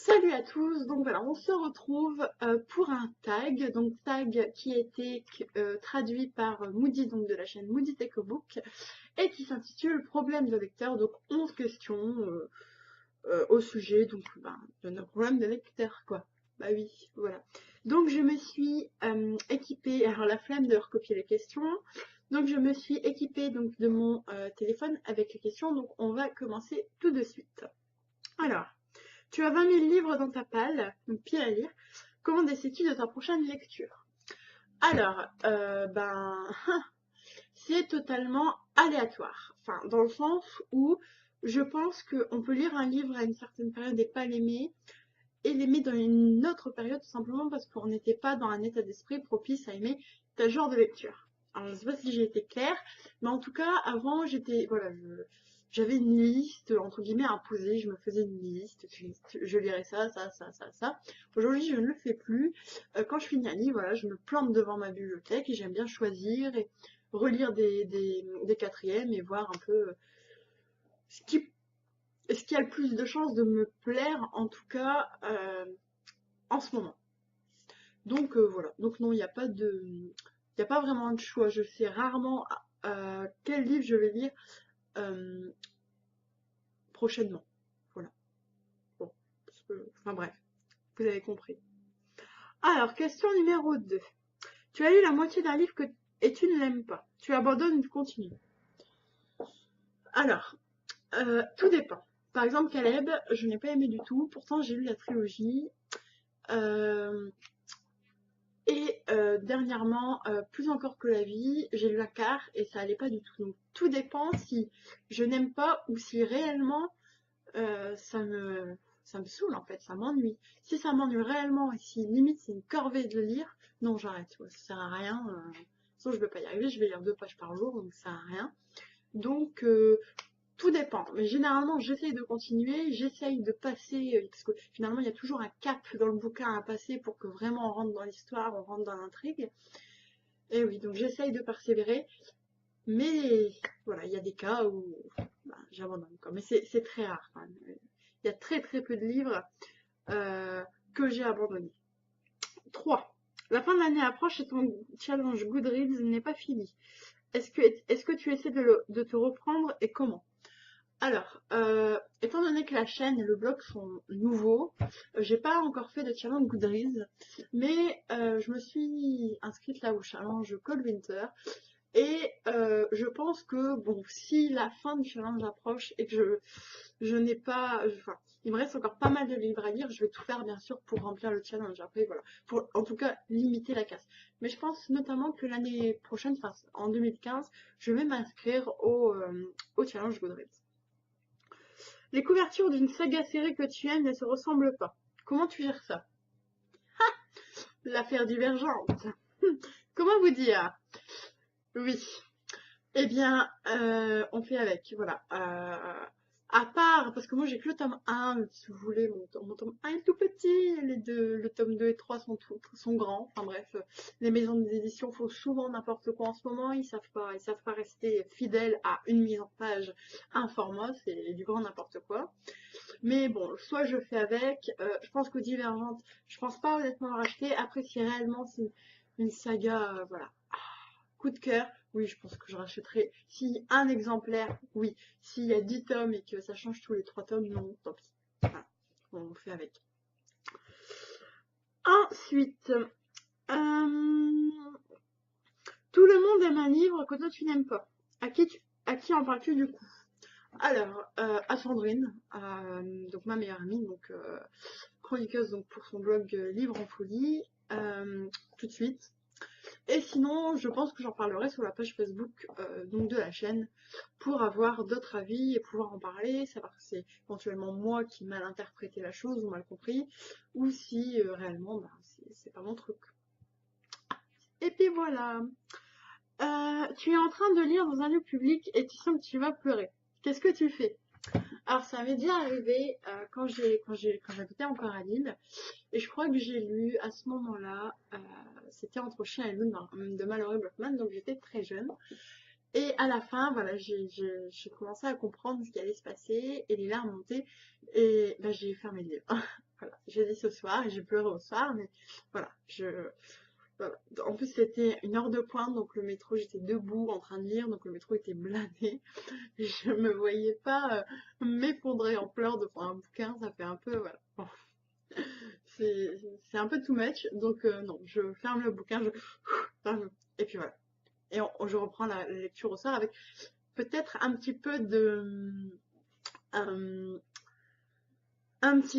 Salut à tous, donc voilà, on se retrouve pour un tag, donc tag qui a été traduit par Moody, donc de la chaîne Moody Take a Book, et qui s'intitule Problème de lecteur, donc 11 questions au sujet de nos problèmes de lecteur, quoi. Bah oui, voilà. Donc je me suis équipée, alors la flemme de recopier les questions, donc je me suis équipée donc, de mon téléphone avec les questions, donc on va commencer tout de suite. Alors, tu as 20 000 livres dans ta palle, donc pile à lire. Comment décides-tu de ta prochaine lecture? Alors, c'est totalement aléatoire. Enfin, dans le sens où je pense qu'on peut lire un livre à une certaine période et pas l'aimer, et l'aimer dans une autre période, tout simplement parce qu'on n'était pas dans un état d'esprit propice à aimer tel genre de lecture. Alors, je ne sais pas si j'ai été claire, mais en tout cas, avant, j'avais une liste, entre guillemets, imposée. Je me faisais une liste, je lirais ça, ça, ça, ça, ça. Aujourd'hui, je ne le fais plus. Quand je finis un livre, voilà, je me plante devant ma bibliothèque et j'aime bien choisir et relire des quatrièmes et voir un peu ce qui, ce qui a le plus de chances de me plaire, en tout cas, en ce moment. Donc voilà. Donc non, il n'y a pas vraiment de choix. Je sais rarement quel livre je vais lire euh, prochainement. Voilà. Bon, enfin bref, vous avez compris. Alors, question numéro 2. Tu as lu la moitié d'un livre et tu ne l'aimes pas. Tu abandonnes ou tu continues? Alors, tout dépend. Par exemple, Caleb, je n'ai pas aimé du tout. Pourtant, j'ai lu la trilogie. Euh, Dernièrement, plus encore que la vie, j'ai lu la quart et ça allait pas du tout. Donc tout dépend si je n'aime pas ou si réellement ça me saoule en fait, ça m'ennuie. Si ça m'ennuie réellement et si limite c'est une corvée de le lire, non j'arrête, ouais, ça sert à rien. Sinon je ne peux pas y arriver, je vais lire 2 pages par jour, donc ça sert à rien. Donc tout dépend, mais généralement j'essaye de continuer, j'essaye de passer, parce que finalement il y a toujours un cap dans le bouquin à passer pour que vraiment on rentre dans l'histoire, on rentre dans l'intrigue. Et oui, donc j'essaye de persévérer, mais voilà, il y a des cas où j'abandonne. Mais c'est très rare quand même. Il y a très très peu de livres euh, que j'ai abandonnés. 3. La fin de l'année approche et ton challenge Goodreads n'est pas fini. Est-ce que tu essaies de te reprendre et comment? Alors, étant donné que la chaîne et le blog sont nouveaux, j'ai pas encore fait de challenge Goodreads, mais je me suis inscrite là au challenge Cold Winter et je pense que bon, si la fin du challenge approche et que je n'ai pas, enfin, il me reste encore pas mal de livres à lire, je vais tout faire bien sûr pour remplir le challenge. Après, voilà, pour en tout cas limiter la casse. Mais je pense notamment que l'année prochaine, enfin en 2015, je vais m'inscrire au challenge Goodreads. Les couvertures d'une saga série que tu aimes ne se ressemblent pas. Comment tu gères ça? L'affaire divergente. Comment vous dire? Oui. Eh bien, on fait avec, voilà. À part, parce que moi j'ai que le tome 1, si vous voulez, mon tome 1 est tout petit, le tome 2 et 3 sont grands. Enfin bref, les maisons d'édition font souvent n'importe quoi en ce moment, ils savent pas rester fidèles à une mise en page, un format, c'est du grand n'importe quoi. Mais bon, soit je fais avec, je pense qu'aux Divergentes, je pense pas honnêtement le racheter. Après, si réellement c'est une saga, voilà, coup de cœur, oui, je pense que je rachèterai. Si un exemplaire, oui. S'il y a 10 tomes et que ça change tous les 3 tomes, non, tant pis. Voilà, on fait avec. Ensuite, tout le monde aime un livre que toi tu n'aimes pas. À qui en parles-tu du coup? Alors, à Sandrine, donc ma meilleure amie, donc chroniqueuse donc, pour son blog Livre en folie, tout de suite. Et sinon, je pense que j'en parlerai sur la page Facebook donc de la chaîne pour avoir d'autres avis et pouvoir en parler, savoir si c'est éventuellement moi qui mal interprété la chose ou mal compris, ou si réellement c'est pas mon truc. Et puis voilà. Tu es en train de lire dans un lieu public et tu sens que tu vas pleurer. Qu'est-ce que tu fais? Alors ça m'est déjà arrivé quand j'habitais encore à Lille et je crois que j'ai lu à ce moment-là, c'était Entre chien et loup de Mallory Blackman, donc j'étais très jeune Et à la fin, voilà, j'ai commencé à comprendre ce qui allait se passer et les larmes montaient et bah, j'ai fermé le livre. Voilà, j'ai dit ce soir et j'ai pleuré au soir, mais voilà, voilà. En plus, c'était une heure de pointe, donc le métro, j'étais debout en train de lire, donc le métro était blindé. Je me voyais pas m'effondrer en pleurs devant un bouquin, ça fait un peu, voilà. Bon, c'est un peu too much, donc non, je ferme le bouquin, et puis voilà. Et je reprends la lecture au soir avec peut-être euh, un petit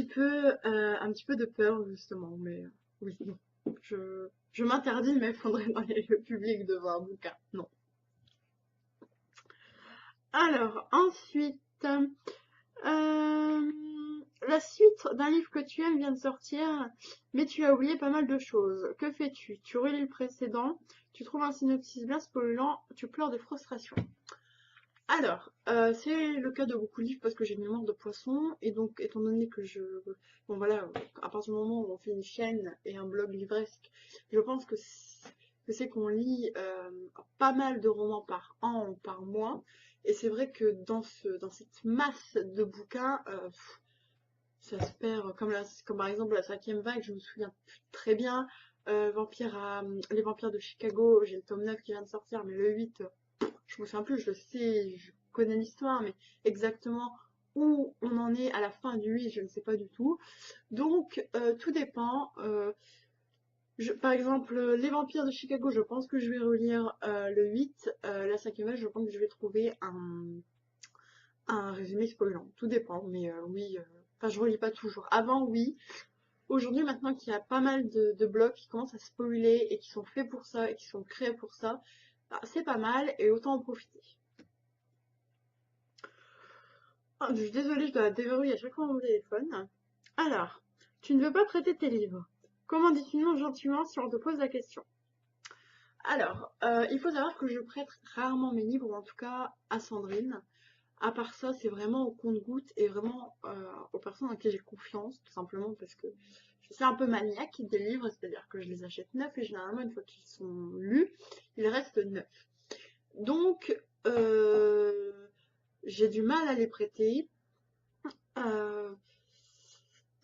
peu de peur justement, mais oui, non. Je m'interdis de m'effondrer dans les lieux publics devant un bouquin. Non. Alors, ensuite, la suite d'un livre que tu aimes vient de sortir, mais tu as oublié pas mal de choses. Que fais-tu? Tu relis le précédent, tu trouves un synopsis bien spoilant, tu pleures de frustration. Alors, c'est le cas de beaucoup de livres parce que j'ai une mémoire de poisson et donc étant donné que bon voilà, à partir du moment où on fait une chaîne et un blog livresque, je pense que c'est qu'on lit pas mal de romans par an ou par mois et c'est vrai que dans cette masse de bouquins, ça se perd comme par exemple la cinquième vague, je me souviens plus très bien. Les vampires de Chicago, j'ai le tome 9 qui vient de sortir, mais le 8 je me souviens plus, je sais, je connais l'histoire, mais exactement où on en est à la fin du 8, je ne sais pas du tout. Donc, tout dépend. Par exemple, Les Vampires de Chicago, je pense que je vais relire le 8. La cinquième vague, je pense que je vais trouver un résumé spoilant. Tout dépend, mais oui. Enfin, je relis pas toujours. Avant, oui. Aujourd'hui, maintenant qu'il y a pas mal de blogs qui commencent à spoiler et qui sont faits pour ça et qui sont créés pour ça, bah, c'est pas mal et autant en profiter. Ah, je suis désolée, je dois déverrouiller à chaque fois mon téléphone. Alors, tu ne veux pas prêter tes livres. Comment dis-tu non gentiment si on te pose la question? Alors, il faut savoir que je prête rarement mes livres, ou en tout cas à Sandrine. À part ça, c'est vraiment au compte-gouttes et vraiment aux personnes en qui j'ai confiance, tout simplement parce que je suis un peu maniaque des livres, c'est-à-dire que je les achète neufs et généralement, une fois qu'ils sont lus, ils restent neufs. Donc, j'ai du mal à les prêter. Euh,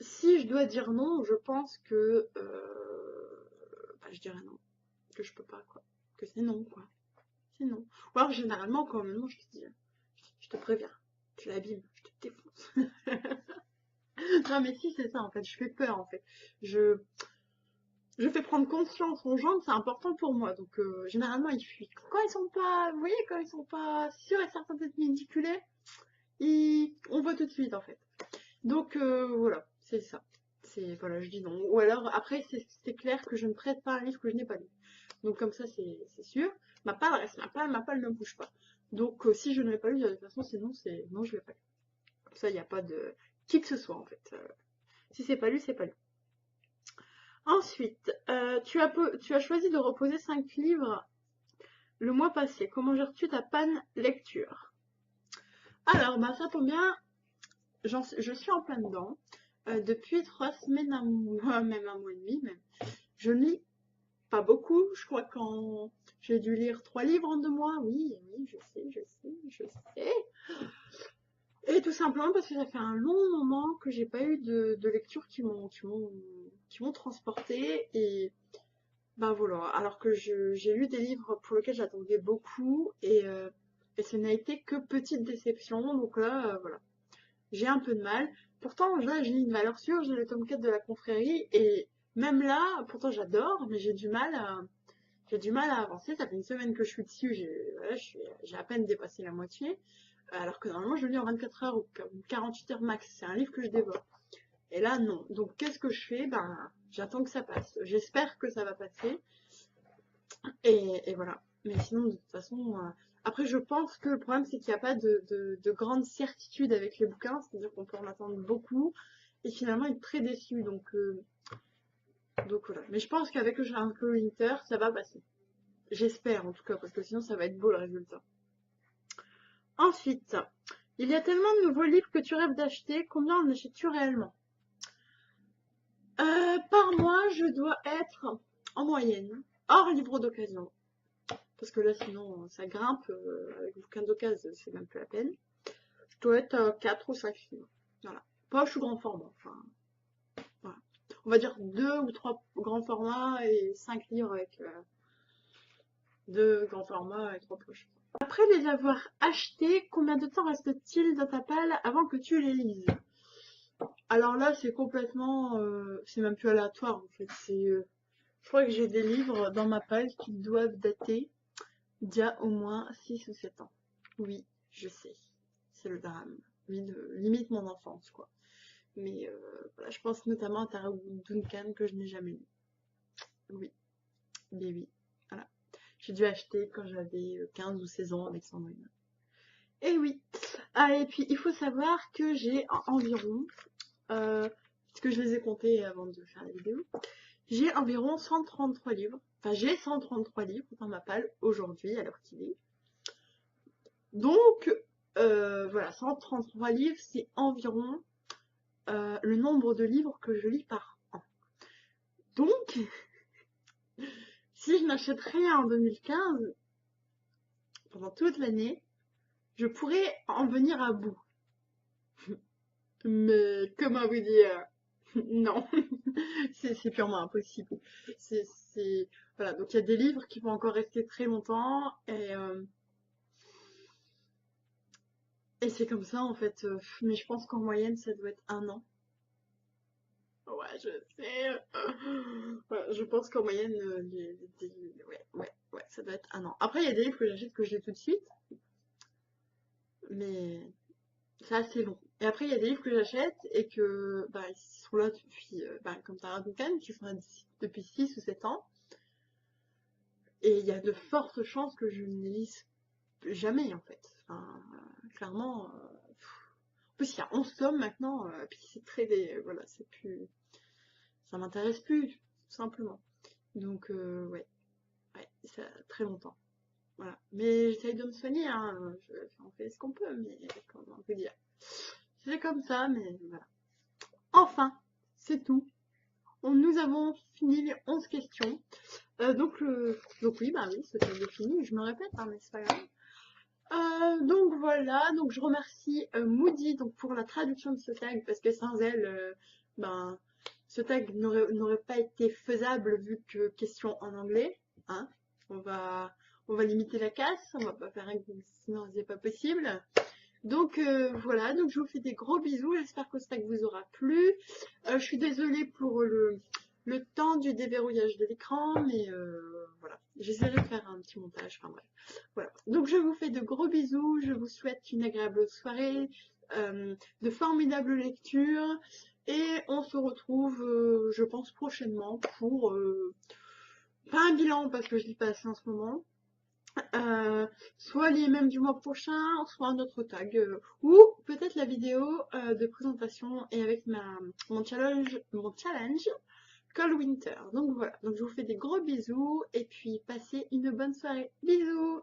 Si je dois dire non, je pense que bah, je dirais non, que je peux pas quoi, que c'est non quoi, c'est non. Ou alors généralement quand même non, je te préviens, tu l'abîmes, je te défonce. Non mais si c'est ça en fait, je fais peur en fait. Je je fais prendre conscience aux gens que c'est important pour moi, donc généralement ils fuient. Quand ils sont pas, vous voyez, quand ils sont pas sûrs et certains d'être manipulés, on voit tout de suite en fait. Donc voilà, c'est ça. C'est voilà, je dis non. Ou alors après c'est clair que je ne prête pas un livre que je n'ai pas lu. Donc comme ça c'est sûr. Ma palle reste ma palle ne bouge pas. Donc si je ne l'ai pas lu, de toute façon c'est non, je ne l'ai pas lu. Comme ça il n'y a pas de qui que ce soit en fait. Si c'est pas lu, c'est pas lu. Ensuite, tu as choisi de reposer 5 livres le mois passé. Comment gères-tu ta panne lecture? Alors bah ça tombe bien, je suis en plein dedans. Depuis 3 semaines, un mois, même un mois et demi, même. Je ne lis pas beaucoup. Je crois qu'en j'ai dû lire 3 livres en 2 mois. Oui, oui, je sais. Et tout simplement parce que ça fait un long moment que j'ai pas eu de lectures qui m'ont transportée. Et ben voilà. Alors que j'ai lu des livres pour lesquels j'attendais beaucoup et ce n'a été que petite déception. Donc là, voilà. J'ai un peu de mal. Pourtant, là, j'ai une valeur sûre, j'ai le tome 4 de la confrérie, et même là, pourtant j'adore, mais j'ai du mal à avancer. Ça fait une semaine que je suis dessus, voilà, j'ai à peine dépassé la moitié, alors que normalement je le lis en 24 heures ou 48 heures max. C'est un livre que je dévore. Et là, non. Donc, qu'est-ce que je fais? Ben, j'attends que ça passe. J'espère que ça va passer. Et voilà. Mais sinon, de toute façon, après, je pense que le problème, c'est qu'il n'y a pas de grande certitude avec les bouquins, c'est-à-dire qu'on peut en attendre beaucoup et finalement être très déçu. Donc voilà. Mais je pense qu'avec le Shadow Winter, ça va passer. J'espère en tout cas, parce que sinon, ça va être beau le résultat. Ensuite, il y a tellement de nouveaux livres que tu rêves d'acheter. Combien en achètes-tu réellement? Par mois, je dois être en moyenne, hors livre d'occasion, parce que là sinon ça grimpe, avec bouquin d'occasion, c'est même plus la peine. Je dois être à 4 ou 5 livres. Voilà. Poche ou grand format, enfin, voilà. On va dire 2 ou 3 grands formats et 5 livres avec 2 grands formats et 3 poches. Après les avoir achetés, combien de temps reste-t-il dans ta palle avant que tu les lises? Alors là, c'est complètement, c'est même plus aléatoire en fait. Je crois que j'ai des livres dans ma palle qui doivent dater d'il y a au moins 6 ou 7 ans. Oui, je sais, c'est le drame. Oui, limite mon enfance, quoi. Mais voilà, je pense notamment à Tara Duncan que je n'ai jamais lu. Oui, mais oui, voilà. J'ai dû acheter quand j'avais 15 ou 16 ans avec Sandrine. Et oui. Ah, et puis il faut savoir que j'ai environ, parce que je les ai comptés avant de faire la vidéo, j'ai environ 133 livres. Enfin, j'ai 133 livres dans ma palle aujourd'hui, à l'heure qu'il est. Donc, voilà, 133 livres, c'est environ le nombre de livres que je lis par an. Donc, si je n'achète rien en 2015, pendant toute l'année, je pourrais en venir à bout. Mais comment vous dire? Non, c'est purement impossible. Voilà, donc il y a des livres qui vont encore rester très longtemps et c'est comme ça en fait. Mais je pense qu'en moyenne, ça doit être 1 an. Ouais, je sais. Ouais, je pense qu'en moyenne, ouais, ça doit être 1 an. Après, il y a des livres que j'achète que je lis tout de suite, mais c'est assez long. Et après, il y a des livres que j'achète et que bah, ils sont là depuis, bah, comme Tara Duncan, qui sont là depuis 6 ou 7 ans. Et il y a de fortes chances que je ne les lise jamais, en fait. Enfin, clairement. En plus, il y a 11 tomes maintenant, puis c'est très. Voilà, c'est plus. Ça m'intéresse plus, tout simplement. Donc, ouais, ça a très longtemps. Voilà. Mais j'essaye de me soigner, hein. On fait ce qu'on peut, mais comment vous dire. C'est comme ça, mais voilà. Enfin, c'est tout. Nous avons fini les 11 questions. Donc oui, bah oui, ce tag est fini. Je me répète, hein, mais c'est pas grave. Donc voilà, donc je remercie Moody donc, pour la traduction de ce tag, parce que sans elle, ben, ce tag n'aurait pas été faisable vu que question en anglais. Hein. On va limiter la casse, on va pas faire un sinon c'est pas possible. Donc voilà, donc je vous fais des gros bisous, j'espère que ce tag vous aura plu. Je suis désolée pour le temps du déverrouillage de l'écran, mais voilà, j'essaierai de faire un petit montage, enfin bref. Voilà, donc je vous fais de gros bisous, je vous souhaite une agréable soirée, de formidables lectures, et on se retrouve, je pense, prochainement pour, pas un bilan parce que je lis pas assez en ce moment, soit les mêmes du mois prochain, soit un autre tag, ou peut-être la vidéo de présentation et avec mon challenge Cold Winter. Donc voilà, donc je vous fais des gros bisous et puis passez une bonne soirée. Bisous!